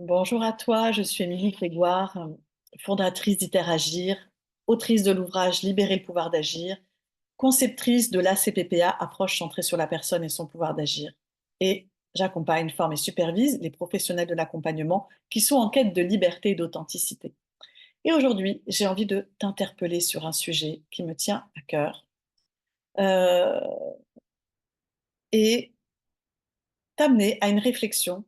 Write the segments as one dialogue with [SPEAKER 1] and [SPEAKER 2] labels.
[SPEAKER 1] Bonjour à toi, je suis Émilie Grégoire, fondatrice d'Hyperagir, autrice de l'ouvrage Libérer le pouvoir d'agir, conceptrice de l'ACPPA, approche centrée sur la personne et son pouvoir d'agir. Et j'accompagne, forme et supervise les professionnels de l'accompagnement qui sont en quête de liberté et d'authenticité. Et aujourd'hui, j'ai envie de t'interpeller sur un sujet qui me tient à cœur euh, et t'amener à une réflexion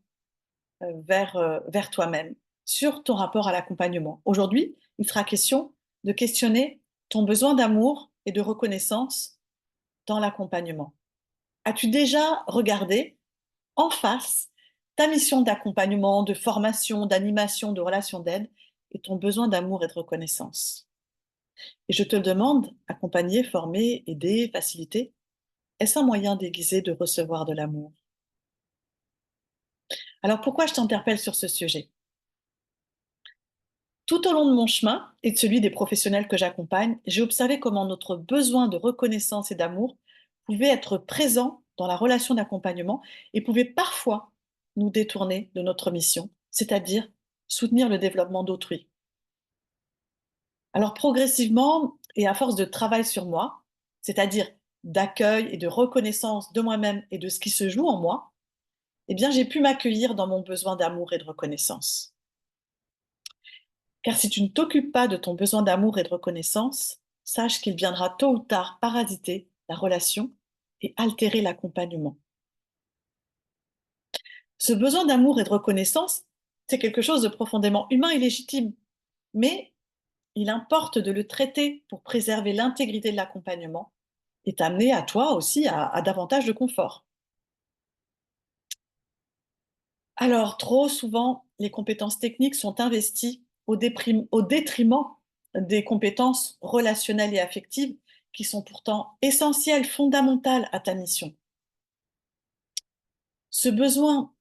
[SPEAKER 1] vers toi-même sur ton rapport à l'accompagnement. Aujourd'hui, il sera question de questionner ton besoin d'amour et de reconnaissance dans l'accompagnement. As-tu déjà regardé en face ta mission d'accompagnement, de formation, d'animation, de relation d'aide et ton besoin d'amour et de reconnaissance? Et je te le demande, accompagner, former, aider, faciliter, est-ce un moyen déguisé de recevoir de l'amour? Alors pourquoi je t'interpelle sur ce sujet? Tout au long de mon chemin et de celui des professionnels que j'accompagne, j'ai observé comment notre besoin de reconnaissance et d'amour pouvait être présent dans la relation d'accompagnement et pouvait parfois nous détourner de notre mission, c'est-à-dire soutenir le développement d'autrui. Alors progressivement et à force de travail sur moi, c'est-à-dire d'accueil et de reconnaissance de moi-même et de ce qui se joue en moi, eh bien j'ai pu m'accueillir dans mon besoin d'amour et de reconnaissance. Car si tu ne t'occupes pas de ton besoin d'amour et de reconnaissance, sache qu'il viendra tôt ou tard parasiter la relation et altérer l'accompagnement. Ce besoin d'amour et de reconnaissance, c'est quelque chose de profondément humain et légitime, mais il importe de le traiter pour préserver l'intégrité de l'accompagnement et t'amener à toi aussi à davantage de confort. Alors, trop souvent, les compétences techniques sont investies au détriment des compétences relationnelles et affectives qui sont pourtant essentielles, fondamentales à ta mission. Ce besoin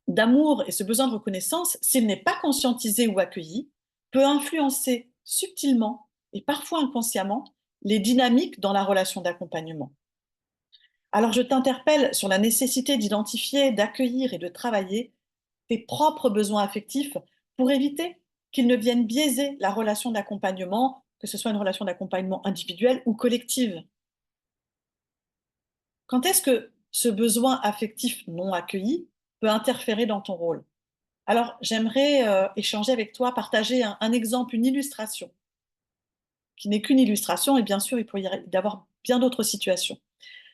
[SPEAKER 1] d'amour et ce besoin de reconnaissance, s'il n'est pas conscientisé ou accueilli, peut influencer subtilement et parfois inconsciemment les dynamiques dans la relation d'accompagnement. Alors je t'interpelle sur la nécessité d'identifier, d'accueillir et de travailler tes propres besoins affectifs pour éviter qu'ils ne viennent biaiser la relation d'accompagnement, que ce soit une relation d'accompagnement individuelle ou collective. Quand est-ce que ce besoin affectif non accueilli peut interférer dans ton rôle? Alors j'aimerais échanger avec toi, partager un exemple, une illustration, qui n'est qu'une illustration, et bien sûr il peut y avoir bien d'autres situations.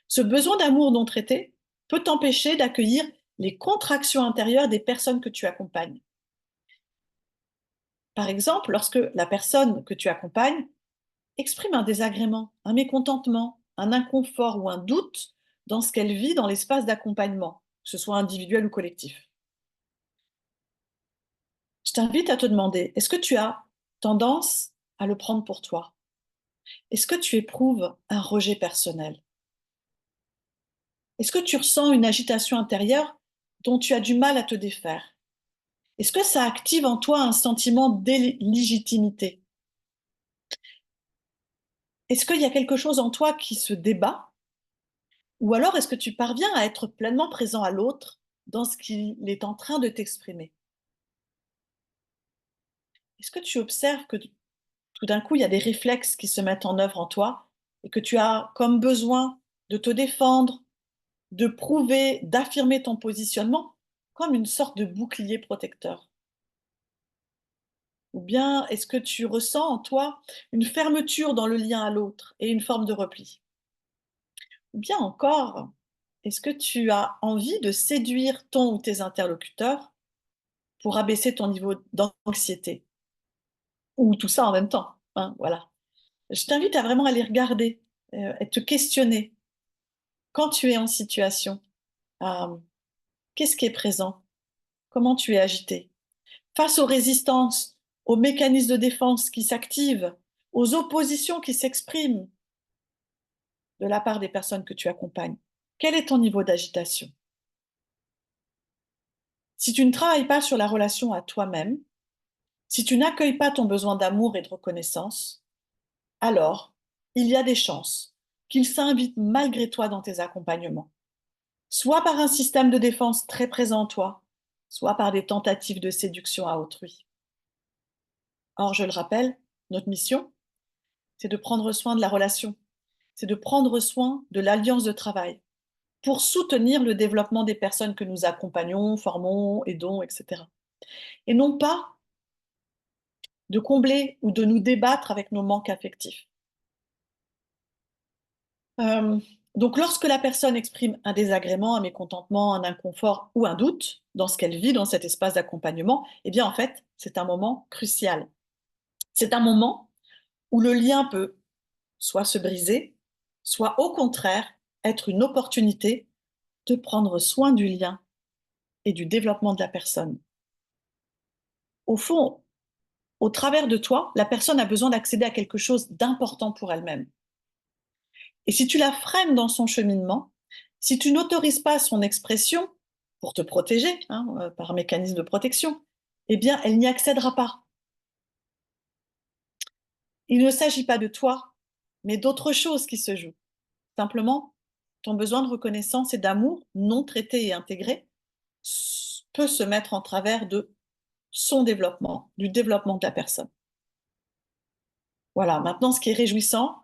[SPEAKER 1] Ce besoin d'amour non traité peut t'empêcher d'accueillir les contractions intérieures des personnes que tu accompagnes. Par exemple, lorsque la personne que tu accompagnes exprime un désagrément, un mécontentement, un inconfort ou un doute dans ce qu'elle vit dans l'espace d'accompagnement, que ce soit individuel ou collectif. Je t'invite à te demander, est-ce que tu as tendance à le prendre pour toi? Est-ce que tu éprouves un rejet personnel? Est-ce que tu ressens une agitation intérieure dont tu as du mal à te défaire? Est-ce que ça active en toi un sentiment d'illégitimité? Est-ce qu'il y a quelque chose en toi qui se débat? Ou alors est-ce que tu parviens à être pleinement présent à l'autre dans ce qu'il est en train de t'exprimer? Est-ce que tu observes que tout d'un coup, il y a des réflexes qui se mettent en œuvre en toi et que tu as comme besoin de te défendre, de prouver, d'affirmer ton positionnement comme une sorte de bouclier protecteur? Ou bien est-ce que tu ressens en toi une fermeture dans le lien à l'autre et une forme de repli? Ou bien encore, est-ce que tu as envie de séduire ton ou tes interlocuteurs pour abaisser ton niveau d'anxiété? Ou tout ça en même temps, hein, voilà. Je t'invite à vraiment aller regarder, et te questionner quand tu es en situation, qu'est-ce qui est présent? Comment tu es agité? Face aux résistances, aux mécanismes de défense qui s'activent, aux oppositions qui s'expriment de la part des personnes que tu accompagnes, quel est ton niveau d'agitation? Si tu ne travailles pas sur la relation à toi-même, si tu n'accueilles pas ton besoin d'amour et de reconnaissance, alors il y a des chances qu'il s'invite malgré toi dans tes accompagnements, soit par un système de défense très présent en toi, soit par des tentatives de séduction à autrui. Or, je le rappelle, notre mission, c'est de prendre soin de la relation, c'est de prendre soin de l'alliance de travail pour soutenir le développement des personnes que nous accompagnons, formons, aidons, etc. Et non pas de combler ou de nous débattre avec nos manques affectifs. Euh, donc, lorsque la personne exprime un désagrément, un mécontentement, un inconfort ou un doute dans ce qu'elle vit dans cet espace d'accompagnement, eh bien, en fait, c'est un moment crucial. C'est un moment où le lien peut soit se briser, soit au contraire être une opportunité de prendre soin du lien et du développement de la personne. Au fond, au travers de toi, la personne a besoin d'accéder à quelque chose d'important pour elle-même. Et si tu la freines dans son cheminement, si tu n'autorises pas son expression pour te protéger, par mécanisme de protection, eh bien, elle n'y accédera pas. Il ne s'agit pas de toi, mais d'autre chose qui se joue. Simplement, ton besoin de reconnaissance et d'amour non traité et intégré peut se mettre en travers de son développement, du développement de la personne. Voilà, maintenant, ce qui est réjouissant,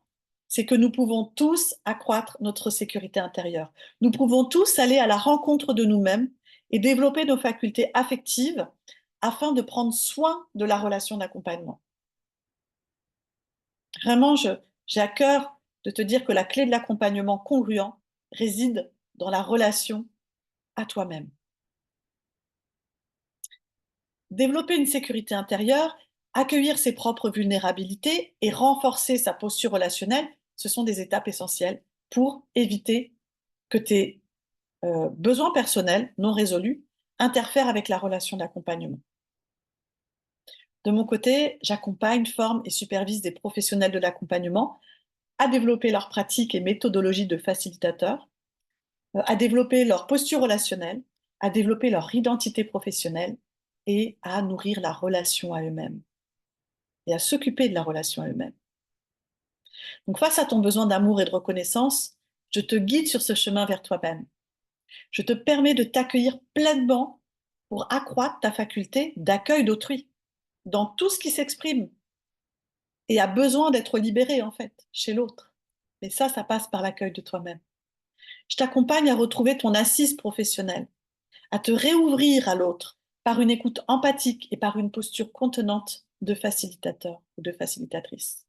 [SPEAKER 1] c'est que nous pouvons tous accroître notre sécurité intérieure. Nous pouvons tous aller à la rencontre de nous-mêmes et développer nos facultés affectives afin de prendre soin de la relation d'accompagnement. Vraiment, j'ai à cœur de te dire que la clé de l'accompagnement congruent réside dans la relation à toi-même. Développer une sécurité intérieure, accueillir ses propres vulnérabilités et renforcer sa posture relationnelle, ce sont des étapes essentielles pour éviter que tes besoins personnels non résolus interfèrent avec la relation d'accompagnement. De mon côté, j'accompagne, forme et supervise des professionnels de l'accompagnement à développer leurs pratiques et méthodologies de facilitateurs, à développer leur posture relationnelle, à développer leur identité professionnelle et à nourrir la relation à eux-mêmes et à s'occuper de la relation à eux-mêmes. Donc face à ton besoin d'amour et de reconnaissance, je te guide sur ce chemin vers toi-même. Je te permets de t'accueillir pleinement pour accroître ta faculté d'accueil d'autrui dans tout ce qui s'exprime et a besoin d'être libéré en fait chez l'autre. Mais ça passe par l'accueil de toi-même. Je t'accompagne à retrouver ton assise professionnelle, à te réouvrir à l'autre par une écoute empathique et par une posture contenante de facilitateur ou de facilitatrice.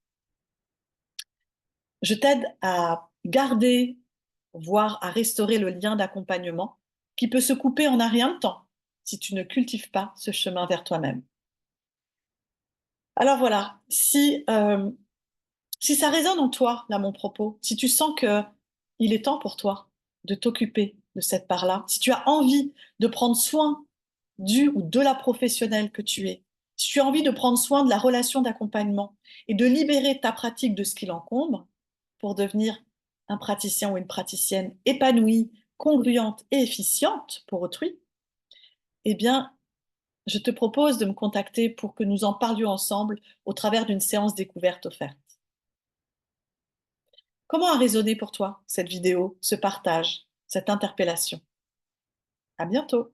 [SPEAKER 1] Je t'aide à garder, voire à restaurer le lien d'accompagnement qui peut se couper en un rien de temps si tu ne cultives pas ce chemin vers toi-même. Alors voilà, si ça résonne en toi, là, mon propos, si tu sens que il est temps pour toi de t'occuper de cette part-là, si tu as envie de prendre soin du ou de la professionnelle que tu es, si tu as envie de prendre soin de la relation d'accompagnement et de libérer ta pratique de ce qui l'encombre pour devenir un praticien ou une praticienne épanouie, congruente et efficiente pour autrui, eh bien, je te propose de me contacter pour que nous en parlions ensemble au travers d'une séance découverte offerte. Comment a résonné pour toi cette vidéo, ce partage, cette interpellation? À bientôt!